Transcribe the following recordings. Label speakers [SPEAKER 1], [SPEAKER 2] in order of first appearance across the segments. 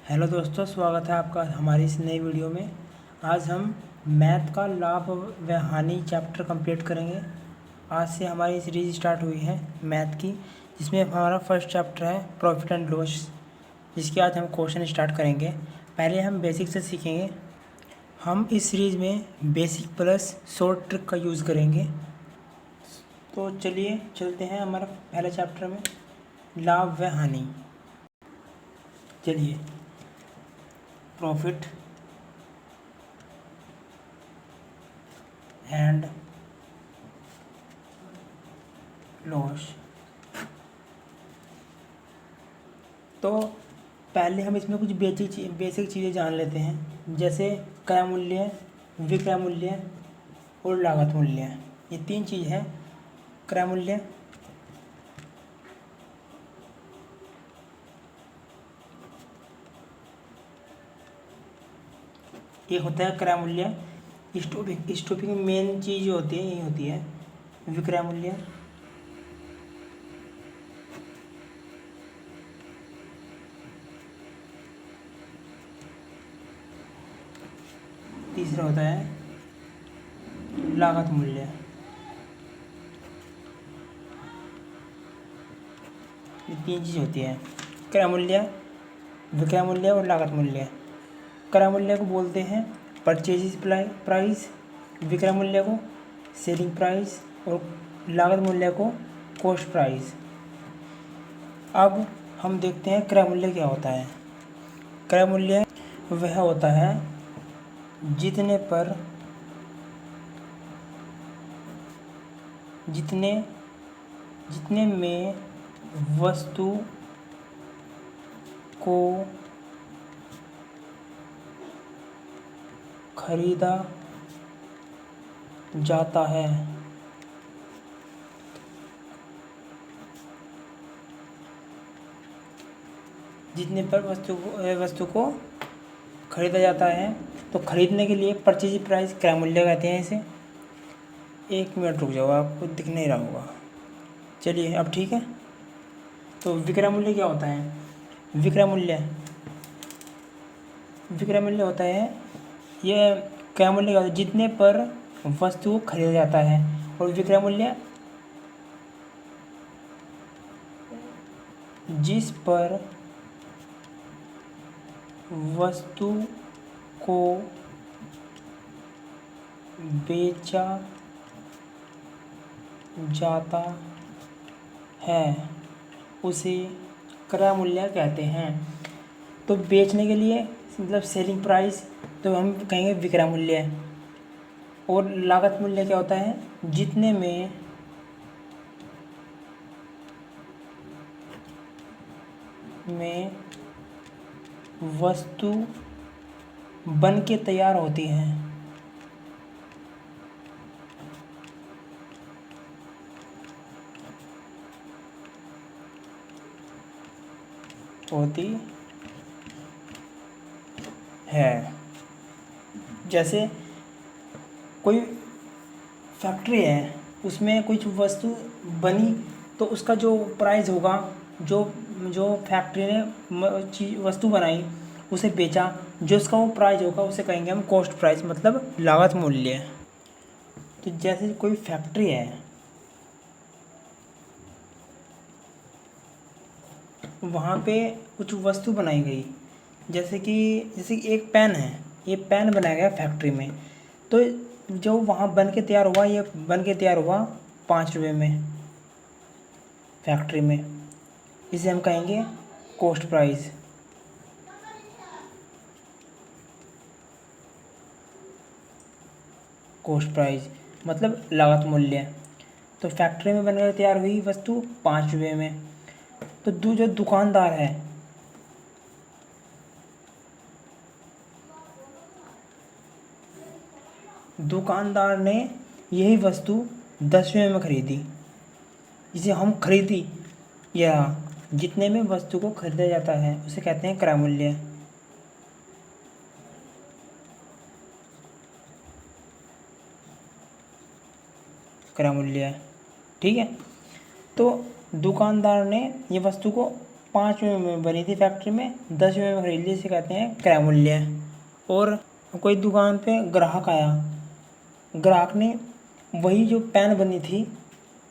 [SPEAKER 1] Hello दोस्तों, स्वागत है आपका हमारी इस नई वीडियो में। आज हम मैथ का लाभ व हानि चैप्टर कंप्लीट करेंगे। आज से हमारी सीरीज स्टार्ट हुई है मैथ की, जिसमें हमारा फर्स्ट चैप्टर है प्रॉफिट एंड लॉस, जिसके आज हम क्वेश्चन स्टार्ट करेंगे। पहले हम बेसिक से सीखेंगे। हम इस सीरीज़ में बेसिक प्लस शॉर्ट ट्रिक का यूज़ करेंगे। तो चलिए चलते हैं हमारा पहले चैप्टर में, लाभ व हानि। चलिए, प्रॉफिट एंड लॉस। तो पहले हम इसमें कुछ बेसिक चीज़ें जान लेते हैं, जैसे क्रय मूल्य, विक्रय मूल्य और लागत मूल्य। ये तीन चीज़ है। क्रय मूल्य, ये होता है क्रय मूल्य। स्टॉपिंग में मेन चीज़ जो होती है यही होती है विक्रय मूल्य। तीसरा होता है लागत मूल्य। ये तीन चीज़ होती है, क्रय मूल्य, विक्रय मूल्य और लागत मूल्य। क्रय मूल्य को बोलते हैं परचेज प्राइस, विक्रय मूल्य को सेलिंग प्राइस और लागत मूल्य को कॉस्ट प्राइस। अब हम देखते हैं क्रय मूल्य क्या होता है। क्रय मूल्य वह होता है जितने में वस्तु को खरीदा जाता है। जितने पर वस्तु को खरीदा जाता है, तो खरीदने के लिए परचेज प्राइस क्रय मूल्य कहते हैं इसे। एक मिनट रुक जाओ, आपको दिख नहीं रहा होगा। चलिए अब ठीक है। तो विक्रय मूल्य क्या होता है? विक्रय मूल्य होता है, ये क्रय मूल्य क्या होता है? जितने पर वस्तु को खरीदा जाता है। और विक्रय मूल्य जिस पर वस्तु को बेचा जाता है उसे क्रय मूल्य कहते हैं। तो बेचने के लिए मतलब सेलिंग प्राइस, तो हम कहेंगे विक्रय मूल्य। और लागत मूल्य क्या होता है? जितने में वस्तु बन के तैयार होती है। जैसे कोई फैक्ट्री है, उसमें कुछ वस्तु बनी, तो उसका जो प्राइस होगा, जो फैक्ट्री ने वस्तु बनाई उसे बेचा, जो उसका वो प्राइस होगा उसे कहेंगे हम कॉस्ट प्राइस, मतलब लागत मूल्य। तो जैसे कोई फैक्ट्री है, वहाँ पे कुछ वस्तु बनाई गई, जैसे एक पेन है, ये पेन बनाया गया फैक्ट्री में। तो जो वहाँ बन के तैयार हुआ, ये बन के तैयार हुआ 5 रुपये में फैक्ट्री में, इसे हम कहेंगे कॉस्ट प्राइस। कॉस्ट प्राइस मतलब लागत मूल्य। तो फैक्ट्री में बनकर तैयार हुई वस्तु 5 रुपये में। तो जो दुकानदार है, दुकानदार ने यही वस्तु 10 रुपये में खरीदी, इसे हम खरीदी, या जितने में वस्तु को खरीदा जाता है उसे कहते हैं क्रय मूल्य। क्रय मूल्य, ठीक है। तो दुकानदार ने ये वस्तु को 5 रुपये में बनी थी फैक्ट्री में, 10 रुपये में खरीद ली, इसे कहते हैं क्रय मूल्य। और कोई दुकान पे ग्राहक आया, ग्राहक ने वही जो पेन बनी थी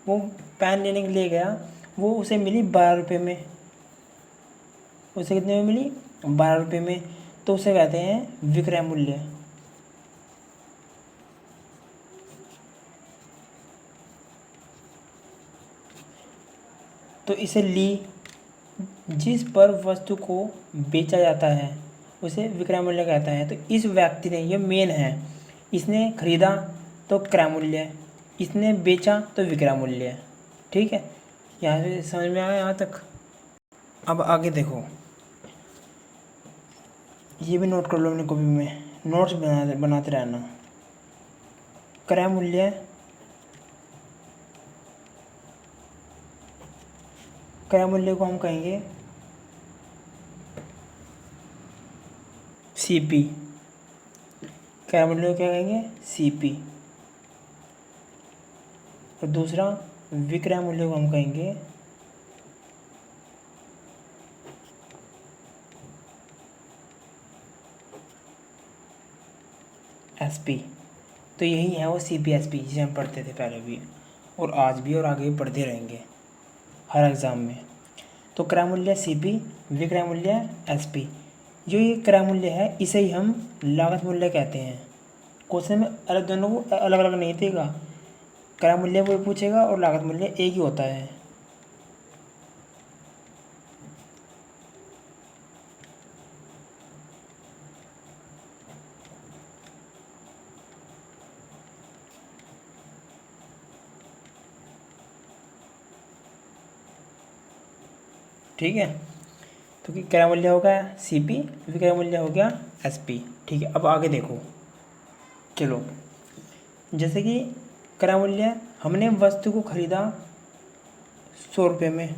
[SPEAKER 1] वो पेन लेने के लिए गया, वो उसे मिली 12 रुपये में। उसे कितने में मिली? 12 रुपये में। तो उसे कहते हैं विक्रय मूल्य। तो इसे ली जिस पर वस्तु को बेचा जाता है उसे विक्रय मूल्य कहता है। तो इस व्यक्ति ने, ये मेन है, इसने खरीदा तो क्रय मूल्य, इसने बेचा तो विक्रय मूल्य। ठीक है, यहाँ से समझ में आया यहाँ तक। अब आगे देखो, ये भी नोट कर लो अपनी कॉपी में, नोट्स बनाते रहना। क्रय मूल्य, क्रय मूल्य को हम कहेंगे सीपी। क्रय मूल्य को क्या कहेंगे? सीपी। और दूसरा विक्रय मूल्य को हम कहेंगे एसपी। तो यही है वो सीपी एसपी जिसे हम पढ़ते थे पहले भी और आज भी और आगे भी पढ़ते रहेंगे हर एग्ज़ाम में। तो क्रय मूल्य सीपी, विक्रय मूल्य एसपी। जो ये क्रय मूल्य है इसे ही हम लागत मूल्य कहते हैं। क्वेश्चन में अलग, दोनों को अलग अलग नहीं देगा, क्रय मूल्य वो पूछेगा और लागत मूल्य एक ही होता है। ठीक है, तो कि क्रय मूल्य हो गया सीपी, विक्रय मूल्य हो गया एसपी। ठीक है, अब आगे देखो, चलो, जैसे कि क्रय मूल्य, हमने वस्तु को खरीदा 100 रुपये में,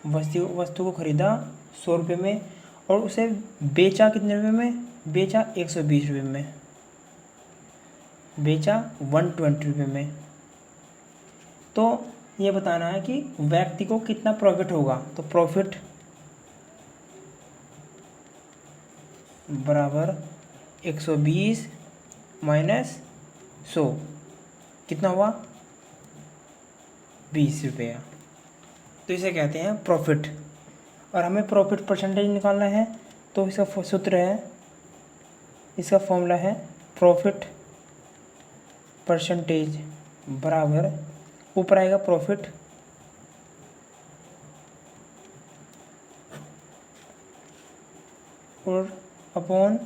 [SPEAKER 1] वस्तु को खरीदा 100 रुपये में और उसे बेचा कितने रुपये में? बेचा 120 रुपये में, बेचा 120 रुपये में। तो ये बताना है कि व्यक्ति को कितना प्रॉफिट होगा। तो प्रॉफिट बराबर 120 माइनस 100 कितना हुआ? 20 रुपया। तो इसे कहते हैं प्रॉफिट। और हमें प्रॉफिट परसेंटेज निकालना है, तो इसका सूत्र है, इसका फॉर्मूला है प्रॉफिट परसेंटेज बराबर, ऊपर आएगा प्रॉफिट और अपॉन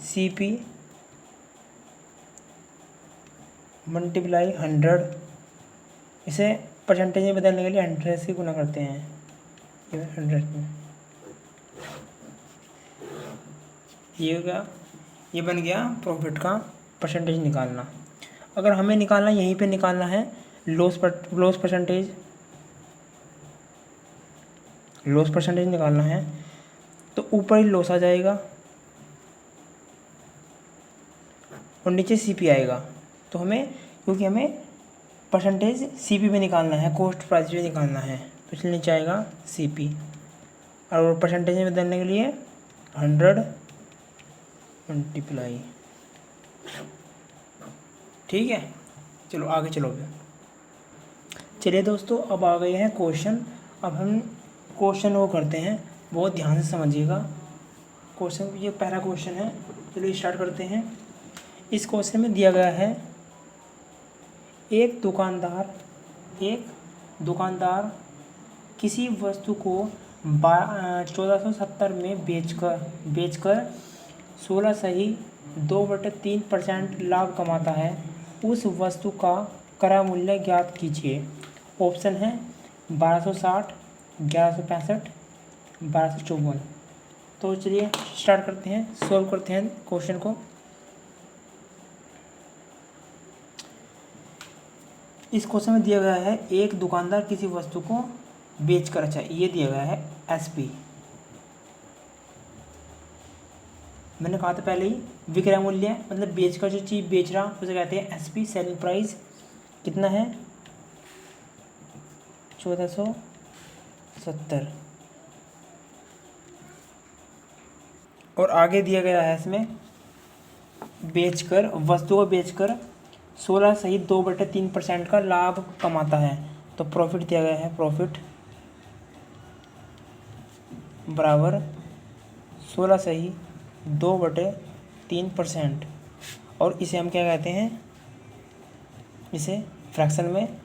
[SPEAKER 1] सीपी मल्टीप्लाई 100। इसे परसेंटेज में बदलने के लिए 100 से गुना करते हैं, ये 100 में। ये हो गया, ये बन गया प्रॉफिट का परसेंटेज निकालना। अगर हमें निकालना, यहीं पे निकालना है लॉस परसेंटेज, लॉस परसेंटेज निकालना है, तो ऊपर ही लॉस आ जाएगा और नीचे सीपी आएगा। तो हमें, क्योंकि हमें परसेंटेज सीपी में निकालना है, कॉस्ट प्राइस में निकालना है, तो इसलिए नीचे आएगा सीपी और परसेंटेज में बदलने के लिए 100 मल्टीप्लाई। ठीक है, चलो आगे चलो। चलिए दोस्तों, अब आ गए हैं क्वेश्चन। अब हम क्वेश्चन वो करते हैं, बहुत ध्यान से समझिएगा क्वेश्चन। ये पहला क्वेश्चन है, चलिए स्टार्ट करते हैं। इस क्वेश्चन में दिया गया है, एक दुकानदार किसी वस्तु को 1470 में बेचकर 16.2/3% लाभ कमाता है। उस वस्तु का क्रय मूल्य ज्ञात कीजिए। ऑप्शन है 1260, 1165, 1254। तो चलिए स्टार्ट करते हैं, सॉल्व करते हैं क्वेश्चन को। इस क्वेश्चन में दिया गया है, एक दुकानदार किसी वस्तु को बेचकर, अच्छा ये दिया गया है एसपी, मैंने कहा था पहले ही, विक्रय मूल्य मतलब बेचकर जो चीज़ बेच रहा उसे कहते हैं एसपी। सेलिंग प्राइस कितना है? 70। और आगे दिया गया है इसमें वस्तु को बेचकर 16 सहित 2/3% का लाभ कमाता है। तो प्रॉफिट दिया गया है, प्रॉफिट बराबर 16 सही 2/3%। और इसे हम क्या कहते हैं, इसे फ्रैक्शन में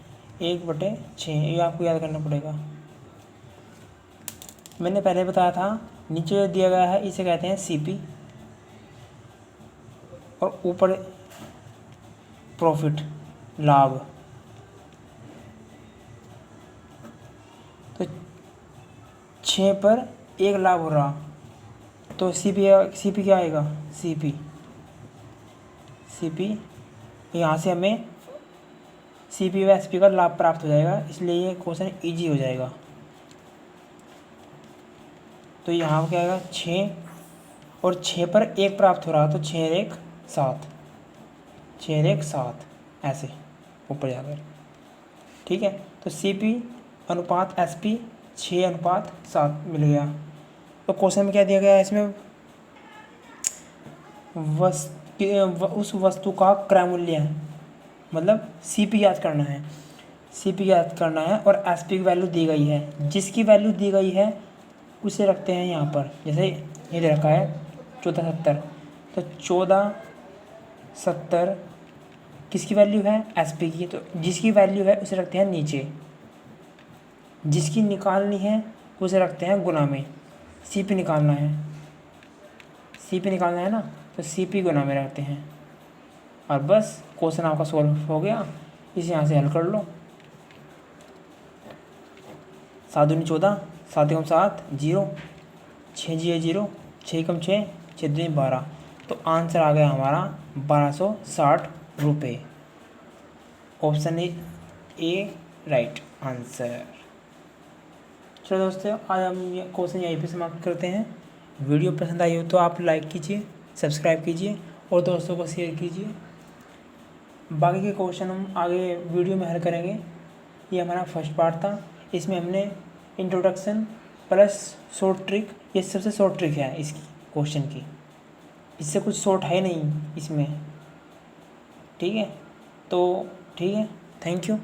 [SPEAKER 1] 1/6, ये आपको याद करना पड़ेगा। मैंने पहले बताया था, नीचे जो दिया गया है इसे कहते हैं सीपी, और ऊपर प्रॉफिट लाभ। तो 6 पर 1 लाभ हो रहा, तो सीपी क्या आएगा, सीपी यहाँ से हमें सीपी व एसपी का लाभ प्राप्त हो जाएगा, इसलिए ये क्वेश्चन इजी हो जाएगा। तो यहाँ क्या आएगा 6, और 6 पर 1 प्राप्त हो रहा, तो 6 1 7, 6 1 7 ऐसे ऊपर जाकर, ठीक है। तो सीपी अनुपात एसपी 6:7 मिल गया। तो क्वेश्चन में क्या दिया गया है, इसमें उस वस्तु का क्रय मूल्य है, मतलब सीपी याद करना है, और एसपी की वैल्यू दी गई है। जिसकी वैल्यू दी गई है उसे रखते हैं यहाँ पर, जैसे ये दे रखा है 1470, तो 1470 किसकी वैल्यू है, एसपी की। तो जिसकी वैल्यू है उसे रखते हैं नीचे, जिसकी निकालनी है उसे रखते हैं गुना में। सीपी निकालना है ना, तो सीपी गुना में रखते हैं। और बस क्वेश्चन आपका सॉल्व हो गया। इसे यहाँ से हल कर लो। 7 दूनी 14, 7 एकम 7, 0, 6 जी 0, 6 एकम 6, 6 दूनी 12। तो आंसर आ गया हमारा 1260 रुपये। Option A right answer. चलो दोस्तों, आज हम ये क्वेश्चन यहीं पे समाप्त करते हैं। वीडियो पसंद आई हो तो आप लाइक कीजिए, सब्सक्राइब कीजिए और दोस्तों को शेयर कीजिए। बाकी के क्वेश्चन हम आगे वीडियो में हल करेंगे। ये हमारा फर्स्ट पार्ट था, इसमें हमने इंट्रोडक्शन प्लस शॉर्ट ट्रिक, ये सबसे शॉर्ट ट्रिक है इसकी क्वेश्चन की, इससे कुछ शॉर्ट है नहीं इसमें, ठीक है। तो ठीक है, थैंक यू।